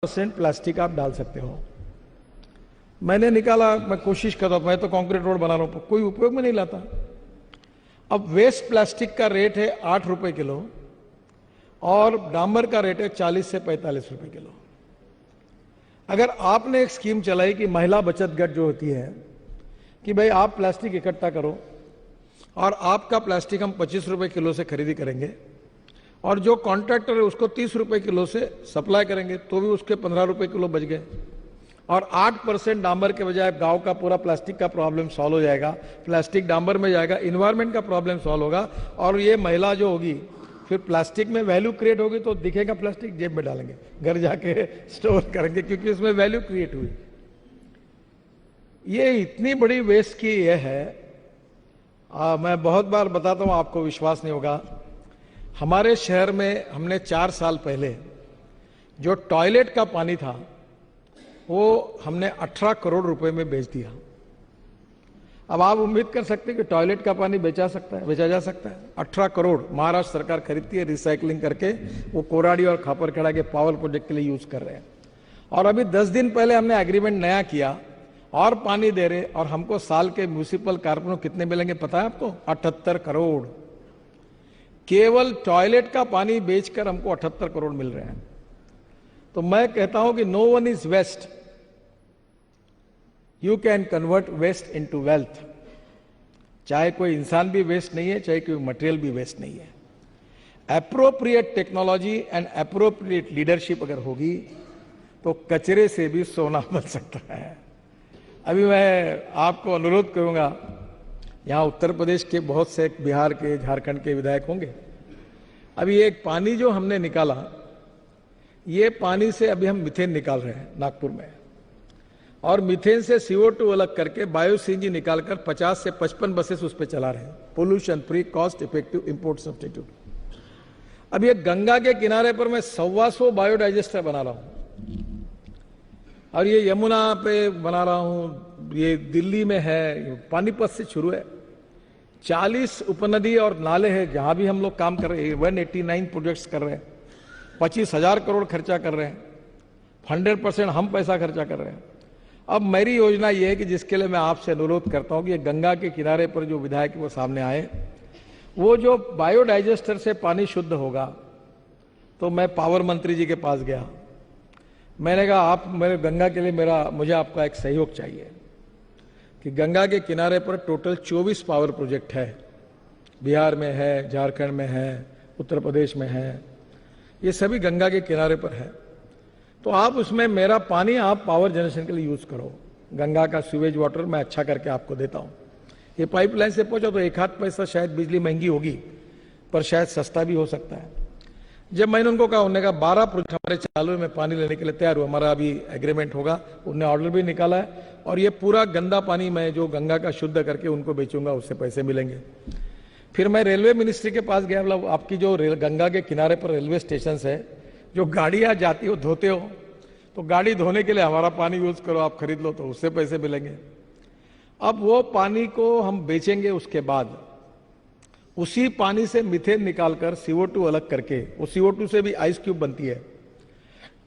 % Plastic आप डाल सकते हो। मैंने निकाला, मैं कोशिश कर रहा हूं, मैं तो कंक्रीट रोड बना रहा हूं, कोई उपयोग में नहीं लाता। अब वेस्ट प्लास्टिक का रेट है 8 रुपए किलो और डामर का रेट है 40 से 45 रुपए किलो। अगर आपने एक स्कीम चलाई कि महिला बचत गट जो होती है कि भाई आप प्लास्टिक इकट्ठा करो और आपका प्लास्टिक हम 25 रुपए किलो से खरीदी करेंगे और जो कॉन्ट्रैक्टर है उसको 30 रुपए किलो से सप्लाई करेंगे, तो भी उसके 15 रुपए किलो बच गए और 8% डामर के बजाय गांव का पूरा प्लास्टिक का प्रॉब्लम सॉल्व हो जाएगा। प्लास्टिक डामर में जाएगा, इन्वायरमेंट का प्रॉब्लम सॉल्व होगा और ये महिला जो होगी फिर प्लास्टिक में वैल्यू क्रिएट होगी, तो दिखेगा प्लास्टिक, जेब में डालेंगे, घर जाके स्टोर करेंगे क्योंकि उसमें वैल्यू क्रिएट हुई। ये इतनी बड़ी वेस्ट की ये है, मैं बहुत बार बताता हूं, आपको विश्वास नहीं होगा। हमारे शहर में हमने 4 साल पहले जो टॉयलेट का पानी था वो हमने 18 करोड़ रुपए में बेच दिया। अब आप उम्मीद कर सकते हैं कि टॉयलेट का पानी बेचा जा सकता है। 18 करोड़ महाराष्ट्र सरकार खरीदती है, रिसाइकलिंग करके वो कोराडी और खापरखेड़ा के पावर प्रोजेक्ट के लिए यूज कर रहे हैं। और अभी 10 दिन पहले हमने एग्रीमेंट नया किया और पानी दे रहे, और हमको साल के म्यूनिसिपल कारपोरेशन कितने मिलेंगे पता है आपको? 78 करोड़। केवल टॉयलेट का पानी बेचकर हमको 78 करोड़ मिल रहे हैं। तो मैं कहता हूं कि no one is waste, you can convert waste into wealth. चाहे कोई इंसान भी वेस्ट नहीं है, चाहे कोई मटेरियल भी वेस्ट नहीं है। Appropriate technology and appropriate leadership अगर होगी तो कचरे से भी सोना बन सकता है। अभी मैं आपको अनुरोध करूंगा, यहां उत्तर प्रदेश के बहुत से, बिहार के, झारखंड के विधायक होंगे। अभी एक पानी जो हमने निकाला, ये पानी से अभी हम मीथेन निकाल रहे हैं नागपुर में, और मीथेन से CO2 अलग करके बायो CNG निकालकर 50 से 55 बसेस उस पर चला रहे हैं। Pollution free, cost effective import substitute. अब ये गंगा के किनारे पर मैं 125 बायोडाइजेस्टर बना रहा हूं और ये यमुना पे बना रहा हूं, ये दिल्ली में है, पानीपत से शुरू है। 40 उपनदी और नाले हैं जहां भी हम लोग काम कर रहे हैं। 189 प्रोजेक्ट्स कर रहे हैं, 25,000 करोड़ खर्चा कर रहे हैं, 100% हम पैसा खर्चा कर रहे हैं। अब मेरी योजना यह है कि जिसके लिए मैं आपसे अनुरोध करता हूं कि गंगा के किनारे पर जो विधायक वो सामने आए, वो जो बायोडाइजेस्टर से पानी शुद्ध होगा, तो मैं पावर मंत्री जी के पास गया, मैंने कहा आप मेरे गंगा के लिए मुझे आपका एक सहयोग चाहिए कि गंगा के किनारे पर टोटल 24 पावर प्रोजेक्ट है, बिहार में है, झारखंड में है, उत्तर प्रदेश में है, ये सभी गंगा के किनारे पर है। तो आप उसमें मेरा पानी आप पावर जनरेशन के लिए यूज करो। गंगा का सीवेज वाटर मैं अच्छा करके आपको देता हूं। ये पाइपलाइन से पहुंचा तो 1 पैसा शायद बिजली महंगी होगी, पर शायद सस्ता भी हो सकता है। जब मैंने उनको कहा, उन्होंने कहा 12 प्रोजेक्ट हमारे चालू में पानी लेने के लिए तैयार हुआ, हमारा अभी एग्रीमेंट होगा, उन्होंने ऑर्डर भी निकाला है और ये पूरा गंदा पानी मैं जो गंगा का शुद्ध करके उनको बेचूंगा, उससे पैसे मिलेंगे। फिर मैं रेलवे मिनिस्ट्री के पास गया, मतलब आपकी जो गंगा के किनारे पर रेलवे स्टेशन है, जो गाड़ियां जाती हो धोते हो, तो गाड़ी धोने के लिए हमारा पानी यूज करो, आप खरीद लो तो उससे पैसे मिलेंगे। अब वो पानी को हम बेचेंगे, उसके बाद उसी पानी से मीथेन निकालकर CO2 अलग करके, वो CO2 से भी आइस क्यूब बनती है।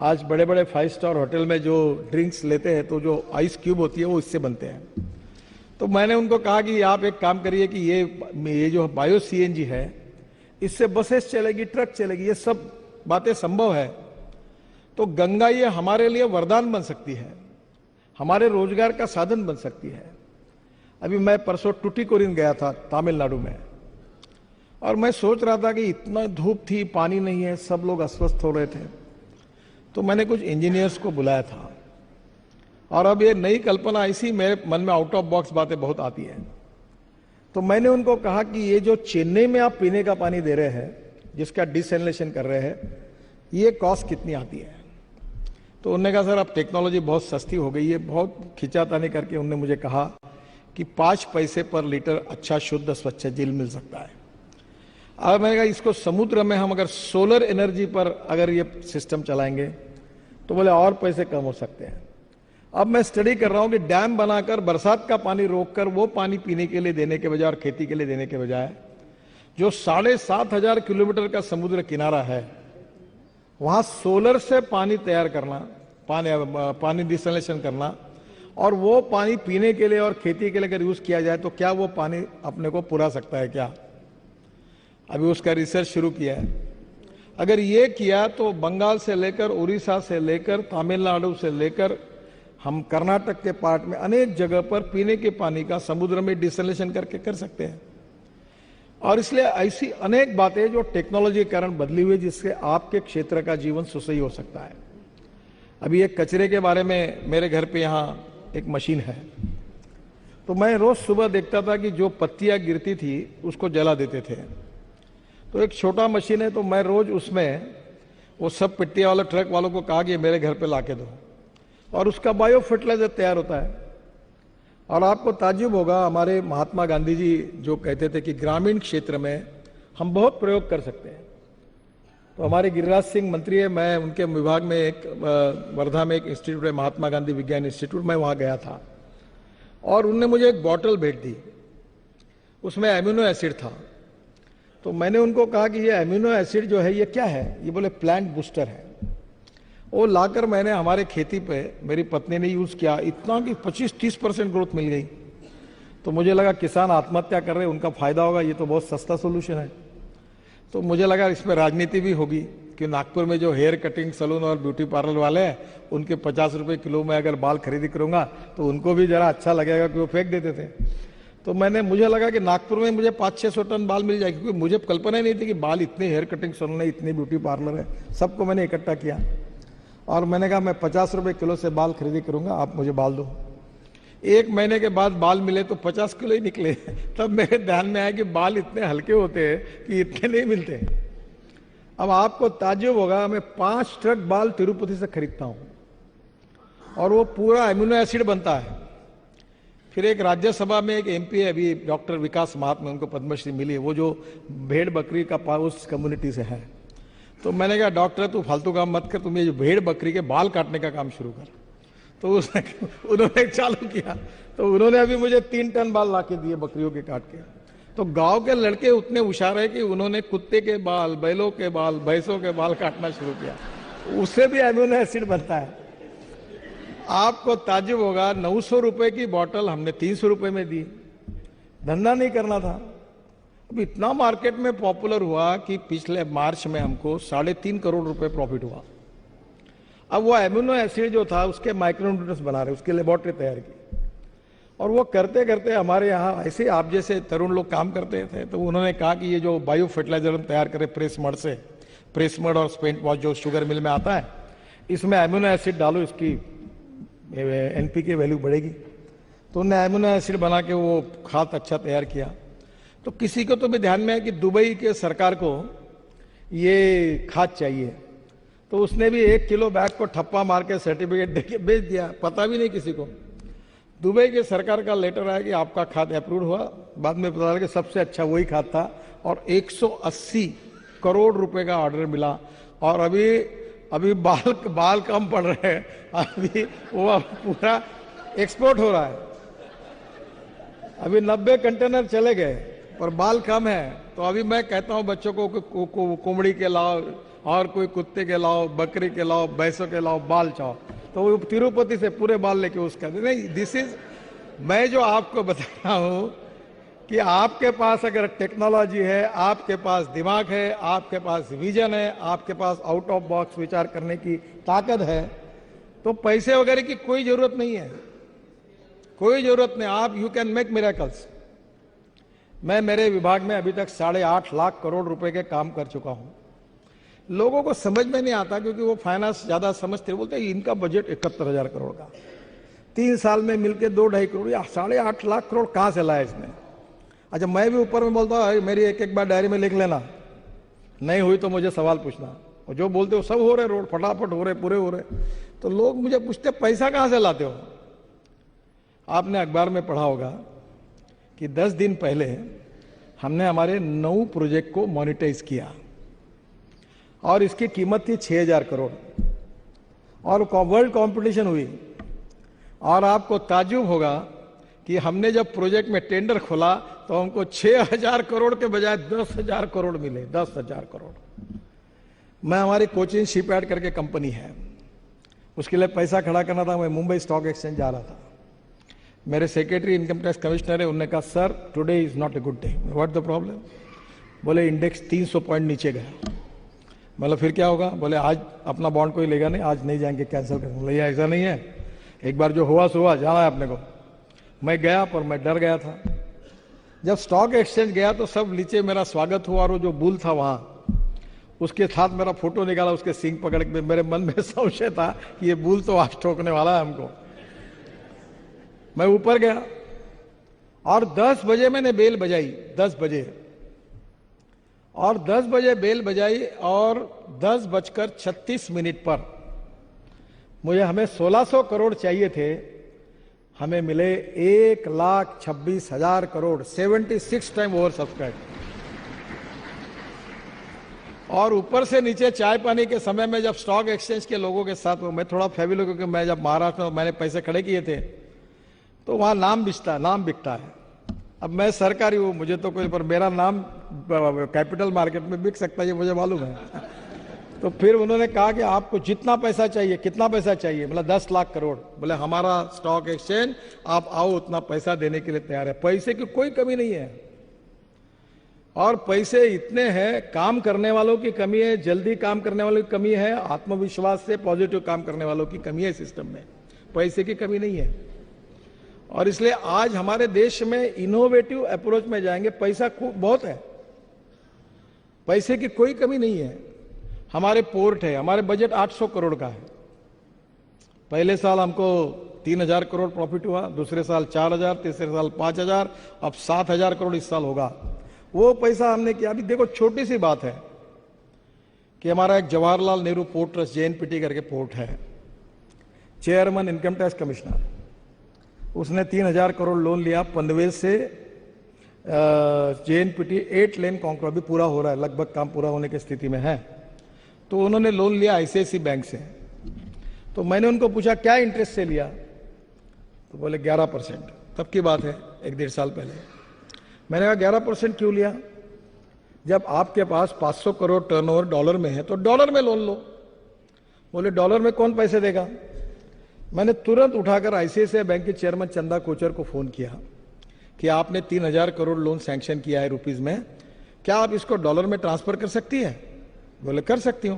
आज बड़े बड़े 5 स्टार होटल में जो ड्रिंक्स लेते हैं तो जो आइस क्यूब होती है वो इससे बनते हैं। तो मैंने उनको कहा कि आप एक काम करिए कि ये जो बायो CNG है, इससे बसेस चलेगी, ट्रक चलेगी, ये सब बातें संभव है। तो गंगा ये हमारे लिए वरदान बन सकती है, हमारे रोजगार का साधन बन सकती है। अभी मैं परसों टुटीकोरिन गया था तमिलनाडु में, और मैं सोच रहा था कि इतना धूप थी, पानी नहीं है, सब लोग अस्वस्थ हो रहे थे। तो मैंने कुछ इंजीनियर्स को बुलाया था और अब ये नई कल्पना ऐसी मेरे मन में आउट ऑफ बॉक्स बातें बहुत आती है। तो मैंने उनको कहा कि ये जो चेन्नई में आप पीने का पानी दे रहे हैं, जिसका डिसैलिनेशन कर रहे हैं, ये कॉस्ट कितनी आती है? तो उन्होंने कहा सर अब टेक्नोलॉजी बहुत सस्ती हो गई है। बहुत खिंचातानी करके उन्होंने मुझे कहा कि 5 पैसे पर लीटर अच्छा शुद्ध स्वच्छ जल मिल सकता है। अब मैंने कहा इसको समुद्र में हम अगर सोलर एनर्जी पर अगर ये सिस्टम चलाएंगे तो बोले और पैसे कम हो सकते हैं। अब मैं स्टडी कर रहा हूं कि डैम बनाकर बरसात का पानी रोककर वो पानी पीने के लिए देने के बजाय और खेती के लिए देने के बजाय, जो 7,500 किलोमीटर का समुद्र किनारा है, वहां सोलर से पानी तैयार करना पानी डिसलेशन करना, और वो पानी पीने के लिए और खेती के लिए अगर यूज किया जाए तो क्या वो पानी अपने को पुरा सकता है क्या? अभी उसका रिसर्च शुरू किया है। अगर ये किया तो बंगाल से लेकर उड़ीसा से लेकर तमिलनाडु से लेकर हम कर्नाटक के पार्ट में अनेक जगह पर पीने के पानी का समुद्र में डिसलेशन करके कर सकते हैं। और इसलिए ऐसी अनेक बातें जो टेक्नोलॉजी के कारण बदली हुई, जिससे आपके क्षेत्र का जीवन सुसही हो सकता है। अभी एक कचरे के बारे में, मेरे घर पे यहाँ एक मशीन है, तो मैं रोज सुबह देखता था कि जो पत्तियां गिरती थी उसको जला देते थे। तो एक छोटा मशीन है, तो मैं रोज उसमें वो सब पट्टियां वाले ट्रक वालों को कहा कि मेरे घर पे लाके दो, और उसका बायो फर्टिलाइजर तैयार होता है। और आपको ताज्जुब होगा, हमारे महात्मा गांधी जी जो कहते थे कि ग्रामीण क्षेत्र में हम बहुत प्रयोग कर सकते हैं। तो हमारे गिरिराज सिंह मंत्री है, मैं उनके विभाग में एक वर्धा में एक इंस्टीट्यूट है, महात्मा गांधी विज्ञान इंस्टीट्यूट, मैं वहां गया था और उनने मुझे एक बॉटल भेज दी, उसमें एमिनो एसिड था। तो मैंने उनको कहा कि ये एमिनो एसिड जो है ये क्या है? ये बोले प्लांट बूस्टर है। वो लाकर मैंने हमारे खेती पे, मेरी पत्नी ने यूज किया, इतना कि 25-30% ग्रोथ मिल गई। तो मुझे लगा किसान आत्महत्या कर रहे, उनका फायदा होगा, ये तो बहुत सस्ता सोल्यूशन है। तो मुझे लगा इसमें राजनीति भी होगी कि नागपुर में जो हेयर कटिंग सलून और ब्यूटी पार्लर वाले हैं, उनके 50 रुपए किलो में अगर बाल खरीदी करूंगा तो उनको भी जरा अच्छा लगेगा कि वो फेंक देते थे। तो मुझे लगा कि नागपुर में मुझे 500-600 टन बाल मिल जाएगी, क्योंकि मुझे कल्पना ही नहीं थी कि बाल इतने हेयर कटिंग सलून है, इतने ब्यूटी पार्लर है। सबको मैंने इकट्ठा किया और मैंने कहा मैं 50 रुपए किलो से बाल खरीदी करूंगा, आप मुझे बाल दो। 1 महीने के बाद बाल मिले तो 50 किलो ही निकले। तब मेरे ध्यान में आया कि बाल इतने हल्के होते हैं कि इतने नहीं मिलते। अब आपको ताज्जुब होगा, मैं 5 ट्रक बाल तिरुपति से खरीदता हूं और वो पूरा एमिनो एसिड बनता है। फिर एक राज्यसभा में एक एमपी है अभी, डॉक्टर विकास महात्मा, उनको पद्मश्री मिली है, वो जो भेड़ बकरी का उस कम्युनिटी से है। तो मैंने कहा डॉक्टर तू फालतू काम मत कर, तुम ये जो भेड़ बकरी के बाल काटने का काम शुरू कर। तो उन्होंने चालू किया, तो उन्होंने अभी मुझे 3 टन बाल ला के दिए बकरियों के काट के। तो गांव के लड़के उतने होशियार है कि उन्होंने कुत्ते के बाल, बैलों के बाल, भैंसों के बाल काटना शुरू किया, उससे भी एमिनो एसिड बनता है। आपको ताज्जुब होगा, 900 रुपए की बोतल हमने 300 रुपए में दी। धंधा नहीं करना था। अब इतना मार्केट में पॉपुलर हुआ कि पिछले मार्च में हमको 3.5 करोड़ रुपए प्रॉफिट हुआ। अब वो एमिनो एसिड जो था उसके माइक्रोन्यूट्रिएंट्स बना रहे, उसकी लेबोरेटरी तैयार की, और वो करते करते हमारे यहाँ ऐसे आप जैसे तरुण लोग काम करते थे। तो उन्होंने कहा कि ये जो बायो फर्टिलाइजर हम तैयार करें प्रेस मड से, प्रेस मड और स्पेंट वॉश जो शुगर मिल में आता है, इसमें एमिनो एसिड डालो, इसकी एनपीके वैल्यू बढ़ेगी। तो उन्होंने एमिनो एसिड बना के वो खाद अच्छा तैयार किया। तो किसी को तो भी ध्यान में है कि दुबई के सरकार को ये खाद चाहिए, तो उसने भी 1 किलो बैग को ठप्पा मार के सर्टिफिकेट देके बेच दिया, पता भी नहीं किसी को। दुबई के सरकार का लेटर आया कि आपका खाद अप्रूव हुआ। बाद में पता लगा कि सबसे अच्छा वही खाद था और 180 करोड़ रुपए का ऑर्डर मिला। और अभी बाल कम पड़ रहे हैं, अभी वो पूरा एक्सपोर्ट हो रहा है। अभी 90 कंटेनर चले गए पर बाल कम है। तो अभी मैं कहता हूं बच्चों को कोमड़ी के लाओ, और कोई कुत्ते के लाओ, बकरी के लाओ, भैंसों के लाओ, बाल चाओ। तो वो तिरुपति से पूरे बाल लेके उसका नहीं। दिस इज, मैं जो आपको बता रहा हूं कि आपके पास अगर टेक्नोलॉजी है, आपके पास दिमाग है, आपके पास विजन है, आपके पास आउट ऑफ बॉक्स विचार करने की ताकत है, तो पैसे वगैरह की कोई जरूरत नहीं है, कोई जरूरत नहीं। आप यू कैन मेक मिरेकल्स। मैं मेरे विभाग में अभी तक 8.5 लाख करोड़ रुपए के काम कर चुका हूं। लोगों को समझ में नहीं आता क्योंकि वो फाइनेंस ज्यादा समझते, बोलते हैं इनका बजट 71,000 करोड़ का, 3 साल में मिलके 2-2.5 करोड़, या 8.5 लाख करोड़ कहां से लाया इसने? अच्छा, मैं भी ऊपर में बोलता हूं मेरी एक बार डायरी में लिख लेना, नहीं हुई तो मुझे सवाल पूछना। और जो बोलते हो सब हो रहे, रोड फटाफट हो रहे, पूरे हो रहे। तो लोग मुझे पूछते पैसा कहां से लाते हो? आपने अखबार में पढ़ा होगा कि 10 दिन पहले हमने हमारे 9 प्रोजेक्ट को मोनेटाइज किया और इसकी कीमत थी 6,000 करोड़, और वर्ल्ड कंपटीशन हुई। और आपको ताज्जुब होगा कि हमने जब प्रोजेक्ट में टेंडर खोला तो हमको 6,000 करोड़ के बजाय 10,000 करोड़ मिले, 10,000 करोड़। मैं, हमारी कोचिन शिपयार्ड करके कंपनी है, उसके लिए पैसा खड़ा करना था। मैं मुंबई स्टॉक एक्सचेंज जा रहा था। मेरे सेक्रेटरी इनकम टैक्स कमिश्नर है, उन्होंने कहा sir today is not a good day. What the problem? बोले इंडेक्स 300 पॉइंट नीचे गया। मतलब फिर क्या होगा? बोले आज अपना बॉन्ड कोई लेगा नहीं, आज नहीं जाएंगे, कैंसिल करेंगे। बोले ऐसा नहीं है, एक बार जो हुआ सो हुआ, जाना है अपने को। मैं गया, पर मैं डर गया था। जब स्टॉक एक्सचेंज गया तो सब नीचे मेरा स्वागत हुआ, और वो जो बुल था वहां, उसके साथ मेरा फोटो निकाला, उसके सींग पकड़ के। मेरे मन में संशय था कि ये बुल तो आज ठोकने वाला है हमको। मैं ऊपर गया और 10 बजे मैंने बेल बजाई, 10 बजे, और 10 बजे बेल बजाई, और 10:36 पर हमें 1600 करोड़ चाहिए थे, हमें मिले 1,26,000 करोड़, 76 टाइम ओवर सब्सक्राइब। और ऊपर से नीचे चाय पानी के समय में जब स्टॉक एक्सचेंज के लोगों के साथ, मैं थोड़ा फैमिली, क्योंकि मैं जब महाराष्ट्र में मैंने पैसे खड़े किए थे तो वहां नाम बिकता है। अब मैं सरकारी हूं, मुझे तो कोई, पर मेरा नाम कैपिटल मार्केट में बिक सकता है, ये मुझे मालूम है। तो फिर उन्होंने कहा कि आपको जितना पैसा चाहिए, कितना पैसा चाहिए? मतलब 10 लाख करोड़। बोले हमारा स्टॉक एक्सचेंज, आप आओ, उतना पैसा देने के लिए तैयार है। पैसे की कोई कमी नहीं है, और पैसे इतने हैं, काम करने वालों की कमी है, जल्दी काम करने वालों की कमी है, आत्मविश्वास से पॉजिटिव काम करने वालों की कमी है सिस्टम में, पैसे की कमी नहीं है। और इसलिए आज हमारे देश में इनोवेटिव अप्रोच में जाएंगे। पैसा बहुत है, पैसे की कोई कमी नहीं है। हमारे पोर्ट है, हमारे बजट 800 करोड़ का है। पहले साल हमको 3,000 करोड़ प्रॉफिट हुआ, दूसरे साल 4,000, तीसरे साल 5,000, अब 7,000 करोड़ इस साल होगा। वो पैसा हमने किया। अभी देखो, छोटी सी बात है कि हमारा एक Jawaharlal Nehru port trust, JNPT करके पोर्ट है, चेयरमैन इनकम टैक्स कमिश्नर, उसने 3,000 करोड़ लोन लिया पनवेल से JNPT 8 लेन कॉन्क्रीट, अभी पूरा हो रहा है, लगभग काम पूरा होने की स्थिति में है। तो उन्होंने लोन लिया ICICI बैंक से। तो मैंने उनको पूछा क्या इंटरेस्ट से लिया? तो बोले 11%। तब की बात है, 1-1.5 साल पहले। मैंने कहा 11% क्यों लिया? जब आपके पास 500 करोड़ टर्नओवर डॉलर में है तो डॉलर में लोन लो। बोले डॉलर में कौन पैसे देगा? मैंने तुरंत उठाकर ICICI बैंक के चेयरमैन चंदा कोचर को फोन किया कि आपने 3,000 करोड़ लोन सैंक्शन किया है रुपीज में, क्या आप इसको डॉलर में ट्रांसफर कर सकती है? बोले कर सकती हूं।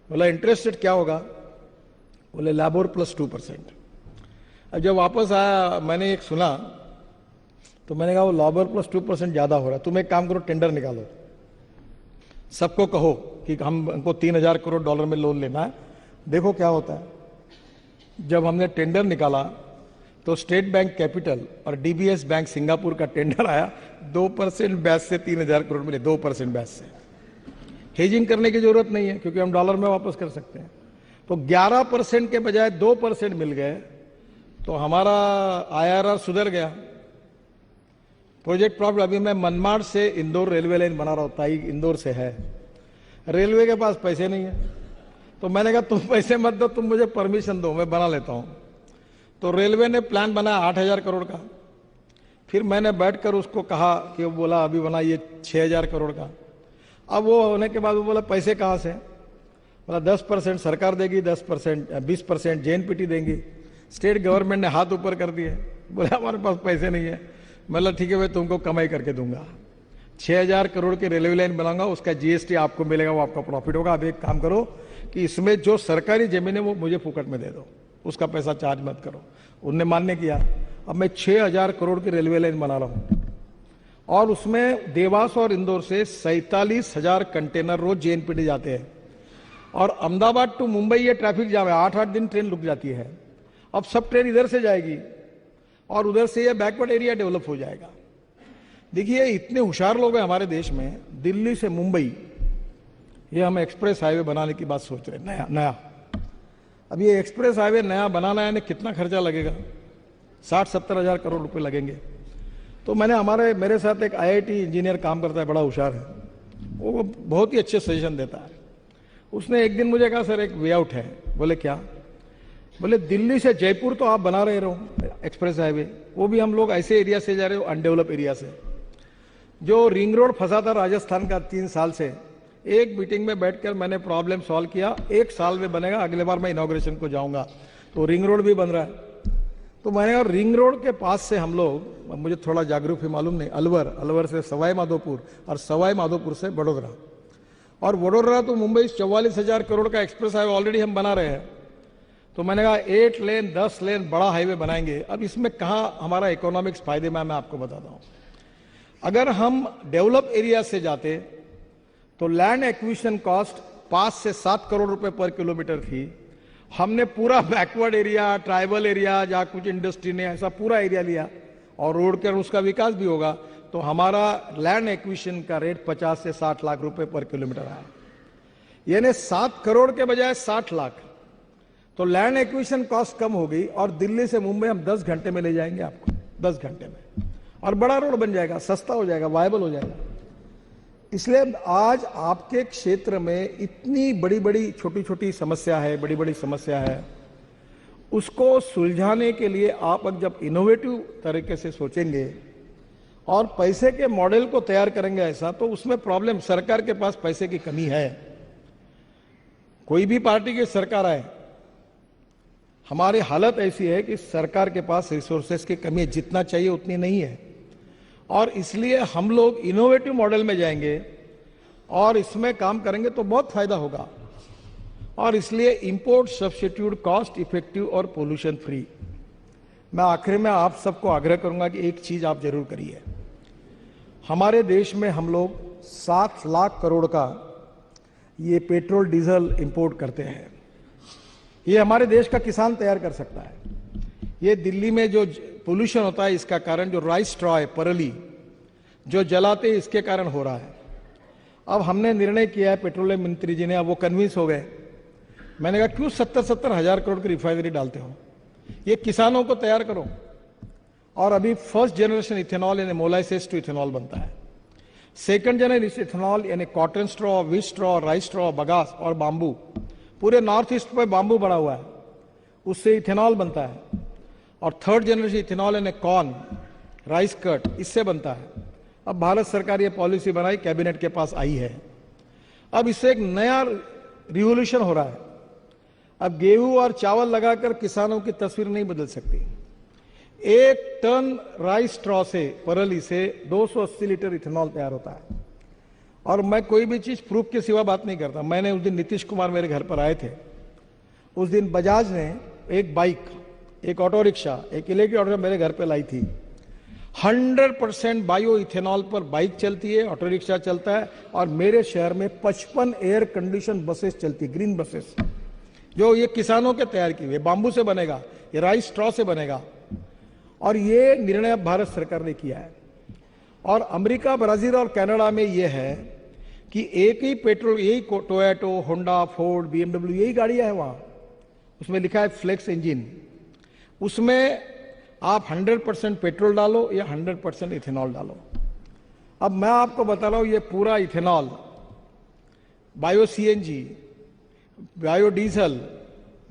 बोला इंटरेस्ट रेट क्या होगा? बोले LIBOR + 2%। अब जब वापस आया, मैंने एक सुना, तो मैंने कहा वो LIBOR + 2% ज्यादा हो रहा है, तुम एक काम करो, टेंडर निकालो, सबको कहो कि हमको 3,000 करोड़ डॉलर में लोन लेना है, देखो क्या होता है। जब हमने टेंडर निकाला तो स्टेट बैंक कैपिटल और DBS बैंक सिंगापुर का टेंडर आया, 2% ब्याज से 3,000 करोड़ मिले, 2% ब्याज से। हेजिंग करने की जरूरत नहीं है क्योंकि हम डॉलर में वापस कर सकते हैं। तो 11% के बजाय 2% मिल गए, तो हमारा IRR सुधर गया। प्रोजेक्ट प्रॉफिट, अभी मैं मनमाड़ से इंदौर रेलवे लाइन बना रहा हूं, ताई इंदौर से है, रेलवे के पास पैसे नहीं है। तो मैंने कहा तुम पैसे मत दो, तुम मुझे परमिशन दो, मैं बना लेता हूं। तो रेलवे ने प्लान बनाया 8,000 करोड़ का। फिर मैंने बैठकर उसको कहा कि वो बोला अभी बनाइए 6,000 करोड़ का। अब वो होने के बाद वो बोला पैसे कहां से? बोला 10% सरकार देगी, 20% JNPT देंगी। स्टेट गवर्नमेंट ने हाथ ऊपर कर दिए, बोले हमारे पास पैसे नहीं है। मतलब ठीक है भाई, तुमको कमाई करके दूंगा, 6,000 करोड़ की रेलवे लाइन बनाऊंगा, उसका GST आपको मिलेगा, वो आपका प्रॉफिट होगा। अब एक काम करो कि इसमें जो सरकारी जमीन है वो मुझे फुकट में दे दो, उसका पैसा चार्ज मत करो। उनने मान्य किया। अब मैं 6,000 करोड़ की रेलवे लाइन बना रहा हूं, और उसमें देवास और इंदौर से 47,000 कंटेनर रोज JNPT जाते हैं, और अहमदाबाद टू मुंबई ये ट्रैफिक जाम है, 8-8 दिन ट्रेन रुक जाती है। अब सब ट्रेन इधर से जाएगी और उधर से ये बैकवर्ड एरिया डेवलप हो जाएगा। देखिए इतने होशियार लोग हैं हमारे देश में। दिल्ली से मुंबई ये हम एक्सप्रेस हाईवे बनाने की बात सोच रहे हैं, नया। अब ये एक्सप्रेस हाईवे नया बनाना है, कितना खर्चा लगेगा? 60-70 हजार करोड़ रुपए लगेंगे। तो मेरे साथ एक IIT इंजीनियर काम करता है, बड़ा होशियार है, वो बहुत ही अच्छे सजेशन देता है। उसने एक दिन मुझे कहा सर एक वे आउट है। बोले क्या? बोले दिल्ली से जयपुर तो आप बना रहे हो एक्सप्रेस हाईवे, वो भी हम लोग ऐसे एरिया से जा रहे हो, अनडेवलप एरिया से। जो रिंग रोड फंसा था राजस्थान का 3 साल से, एक मीटिंग में बैठकर मैंने प्रॉब्लम सॉल्व किया, 1 साल में बनेगा, अगले बार मैं इनॉग्रेशन को जाऊंगा। तो रिंग रोड भी बन रहा है। तो मैंने कहा रिंग रोड के पास से हम लोग, मुझे थोड़ा जागरूक है मालूम नहीं, अलवर से सवाई माधोपुर और सवाई माधोपुर से वडोदरा, और वडोदरा तो मुंबई 44,000 करोड़ का एक्सप्रेस हाईवे ऑलरेडी हम बना रहे हैं। तो मैंने कहा 8 लेन 10 लेन बड़ा हाईवे बनाएंगे। अब इसमें कहाँ हमारा इकोनॉमिक्स फायदे में, मैं आपको बताता हूँ। अगर हम डेवलप एरिया से जाते तो लैंड एक्विजिशन कॉस्ट 5 से 7 करोड़ रुपए पर किलोमीटर थी। हमने पूरा बैकवर्ड एरिया, ट्राइबल एरिया, जहाँ कुछ इंडस्ट्री ने, ऐसा पूरा एरिया लिया और रोड के उसका विकास भी होगा, तो हमारा लैंड एक्विजिशन का रेट 50 से 60 लाख रुपए पर किलोमीटर आया, यानी 7 करोड़ के बजाय 60 लाख। तो लैंड एक्विजिशन कॉस्ट कम हो गई और दिल्ली से मुंबई हम 10 घंटे में ले जाएंगे आपको, 10 घंटे में, और बड़ा रोड बन जाएगा, सस्ता हो जाएगा, वायबल हो जाएगा। इसलिए आज आपके क्षेत्र में इतनी बड़ी बड़ी छोटी छोटी समस्या है, बड़ी बड़ी समस्या है, उसको सुलझाने के लिए आप जब इनोवेटिव तरीके से सोचेंगे और पैसे के मॉडल को तैयार करेंगे ऐसा, तो उसमें प्रॉब्लम, सरकार के पास पैसे की कमी है। कोई भी पार्टी की सरकार आए, हमारी हालत ऐसी है कि सरकार के पास रिसोर्सेस की कमी है, जितना चाहिए उतनी नहीं है, और इसलिए हम लोग इनोवेटिव मॉडल में जाएंगे और इसमें काम करेंगे तो बहुत फायदा होगा। और इसलिए इंपोर्ट सब्स्टिट्यूट कॉस्ट इफेक्टिव और पोल्यूशन फ्री। मैं आखिर में आप सबको आग्रह करूंगा कि एक चीज आप जरूर करिए। हमारे देश में हम लोग 7 लाख करोड़ का ये पेट्रोल डीजल इंपोर्ट करते हैं। ये हमारे देश का किसान तैयार कर सकता है। ये दिल्ली में जो पोल्यूशन होता है, इसका कारण जो राइस स्ट्रॉ है, परली जो जलाते, इसके कारण हो रहा है। अब हमने निर्णय किया है, पेट्रोलियम मंत्री जी ने, अब वो कन्विंस हो गए। मैंने कहा क्यों 70-70 हजार करोड़ की रिफाइनरी डालते हो, ये किसानों को तैयार करो। और अभी फर्स्ट जनरेशन इथेनॉल यानी मोलाइसिस टू इथेनॉल बनता है। सेकंड जनरेशन इथेनॉल यानी cotton straw, wheat straw, rice straw, bagasse और बांबू, पूरे नॉर्थ ईस्ट पे बांबू बड़ा हुआ है, उससे इथेनॉल बनता है। और थर्ड जनरेशन इथेनॉल यानी कॉर्न, राइस कट, इससे बनता है। अब भारत सरकार ये पॉलिसी बनाई, कैबिनेट के पास आई है। अब इससे एक नया रिवोल्यूशन हो रहा है। अब गेहूं और चावल लगाकर किसानों की तस्वीर नहीं बदल सकती। 1 टन राइस स्ट्रॉ से, परली से 280 लीटर इथेनॉल तैयार होता है। और मैं कोई भी चीज प्रूफ के सिवा बात नहीं करता। मैंने उस दिन नीतीश कुमार मेरे घर पर आए थे, उस दिन बजाज ने एक बाइक, एक ऑटो रिक्शा, एक इलेक्ट्रिक ऑटो मेरे घर पे लाई थी। 100% बायो इथेनॉल पर बाइक चलती है, ऑटो रिक्शा चलता है। और मेरे शहर में 55 एयर कंडीशन बसेस चलती, ग्रीन बसेस, जो ये किसानों के तैयार की हुई, बांबू से बनेगा, ये राइस स्ट्रॉ से बनेगा। और ये निर्णय भारत सरकार ने किया है। और अमेरिका, ब्राजील और कनाडा में ये है कि एक ही पेट्रोल, यही टोयोटा, होंडा, फोर्ड, BMW, यही गाड़ियां हैं वहां, उसमें लिखा है फ्लेक्स इंजन। उसमें आप 100% पेट्रोल डालो या 100% इथेनॉल डालो। अब मैं आपको बता रहा हूं, ये पूरा ethanol, bio CNG, bio diesel,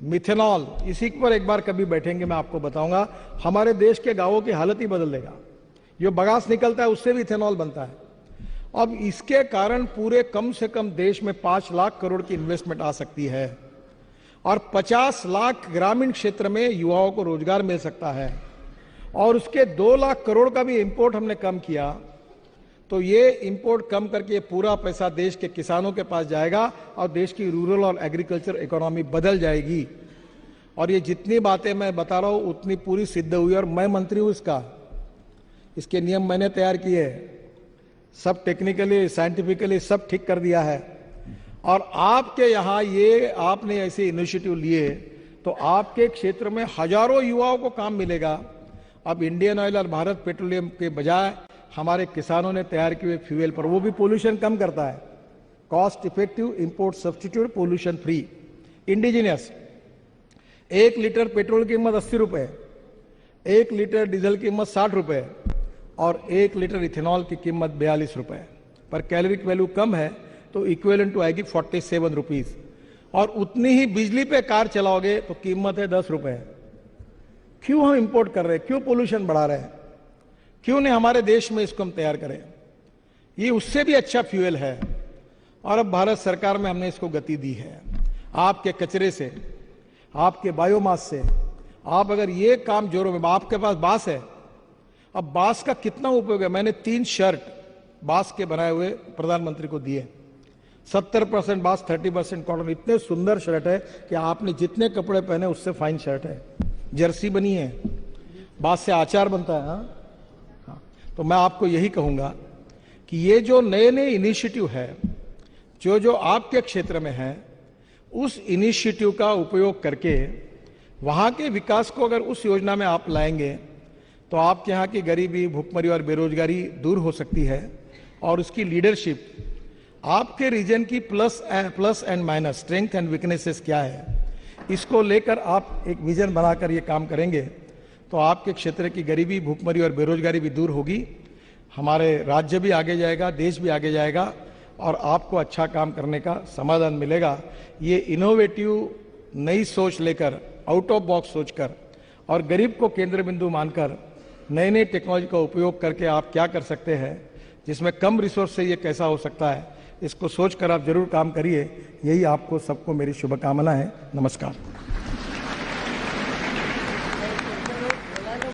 methanol, इसी पर एक बार कभी बैठेंगे, मैं आपको बताऊंगा। हमारे देश के गांवों की हालत ही बदल देगा। जो बगास निकलता है उससे भी इथेनॉल बनता है। अब इसके कारण पूरे कम से कम देश में 5 लाख करोड़ की इन्वेस्टमेंट आ सकती है और 50 लाख ग्रामीण क्षेत्र में युवाओं को रोजगार मिल सकता है। और उसके 2 लाख करोड़ का भी इंपोर्ट हमने कम किया, तो ये इंपोर्ट कम करके ये पूरा पैसा देश के किसानों के पास जाएगा और देश की रूरल और एग्रीकल्चर इकोनॉमी बदल जाएगी। और ये जितनी बातें मैं बता रहा हूं उतनी पूरी सिद्ध हुई। और मैं मंत्री हूं इसके नियम मैंने तैयार किए, सब टेक्निकली, साइंटिफिकली सब ठीक कर दिया है। और आपके यहां ये आपने ऐसे इनिशिएटिव लिए तो आपके क्षेत्र में हजारों युवाओं को काम मिलेगा। अब इंडियन ऑयल और भारत पेट्रोलियम के बजाय हमारे किसानों ने तैयार किए फ्यूल पर, वो भी पोल्यूशन कम करता है, cost effective, import substitute, pollution free, indigenous. 1 litre petrol की कीमत 80 रुपए, 1 लीटर डीजल की कीमत 60 रुपए और 1 लीटर इथेनॉल की कीमत 42 रुपए। पर कैलोरिक वैल्यू कम है तो इक्विवेलेंट टू आएगी 47 रुपीज। और उतनी ही बिजली पे कार चलाओगे तो कीमत है 10 रुपए। क्यों हम इंपोर्ट कर रहे हैं, क्यों पोल्यूशन बढ़ा रहे हैं, क्यों नहीं हमारे देश में इसको हम तैयार करें। ये उससे भी अच्छा फ्यूल है। और अब भारत सरकार में हमने इसको गति दी है। आपके कचरे से, आपके बायोमास से, आप अगर ये काम जोरों में, आपके पास बांस है, अब बांस का कितना उपयोग है। मैंने 3 शर्ट बांस के बनाए हुए प्रधानमंत्री को दिए। 70% बांस, 30% कॉटन। इतने सुंदर शर्ट है कि आपने जितने कपड़े पहने उससे फाइन शर्ट है। जर्सी बनी है, बांस से आचार बनता है। हाँ। तो मैं आपको यही कहूंगा कि ये जो नए नए इनिशिएटिव है, जो आपके क्षेत्र में है, उस इनिशिएटिव का उपयोग करके वहां के विकास को अगर उस योजना में आप लाएंगे तो आपके यहाँ की गरीबी, भुखमरी और बेरोजगारी दूर हो सकती है। और उसकी लीडरशिप, आपके रीजन की plus and minus, strength and weaknesses क्या है, इसको लेकर आप एक विजन बनाकर ये काम करेंगे तो आपके क्षेत्र की गरीबी, भुखमरी और बेरोजगारी भी दूर होगी। हमारे राज्य भी आगे जाएगा, देश भी आगे जाएगा और आपको अच्छा काम करने का समाधान मिलेगा। ये इनोवेटिव नई सोच लेकर, आउट ऑफ बॉक्स सोचकर और गरीब को केंद्र बिंदु मानकर नई नई टेक्नोलॉजी का उपयोग करके आप क्या कर सकते हैं, जिसमें कम रिसोर्स से ये कैसा हो सकता है, इसको सोचकर आप जरूर काम करिए। यही आपको सबको मेरी शुभकामना है। नमस्कार।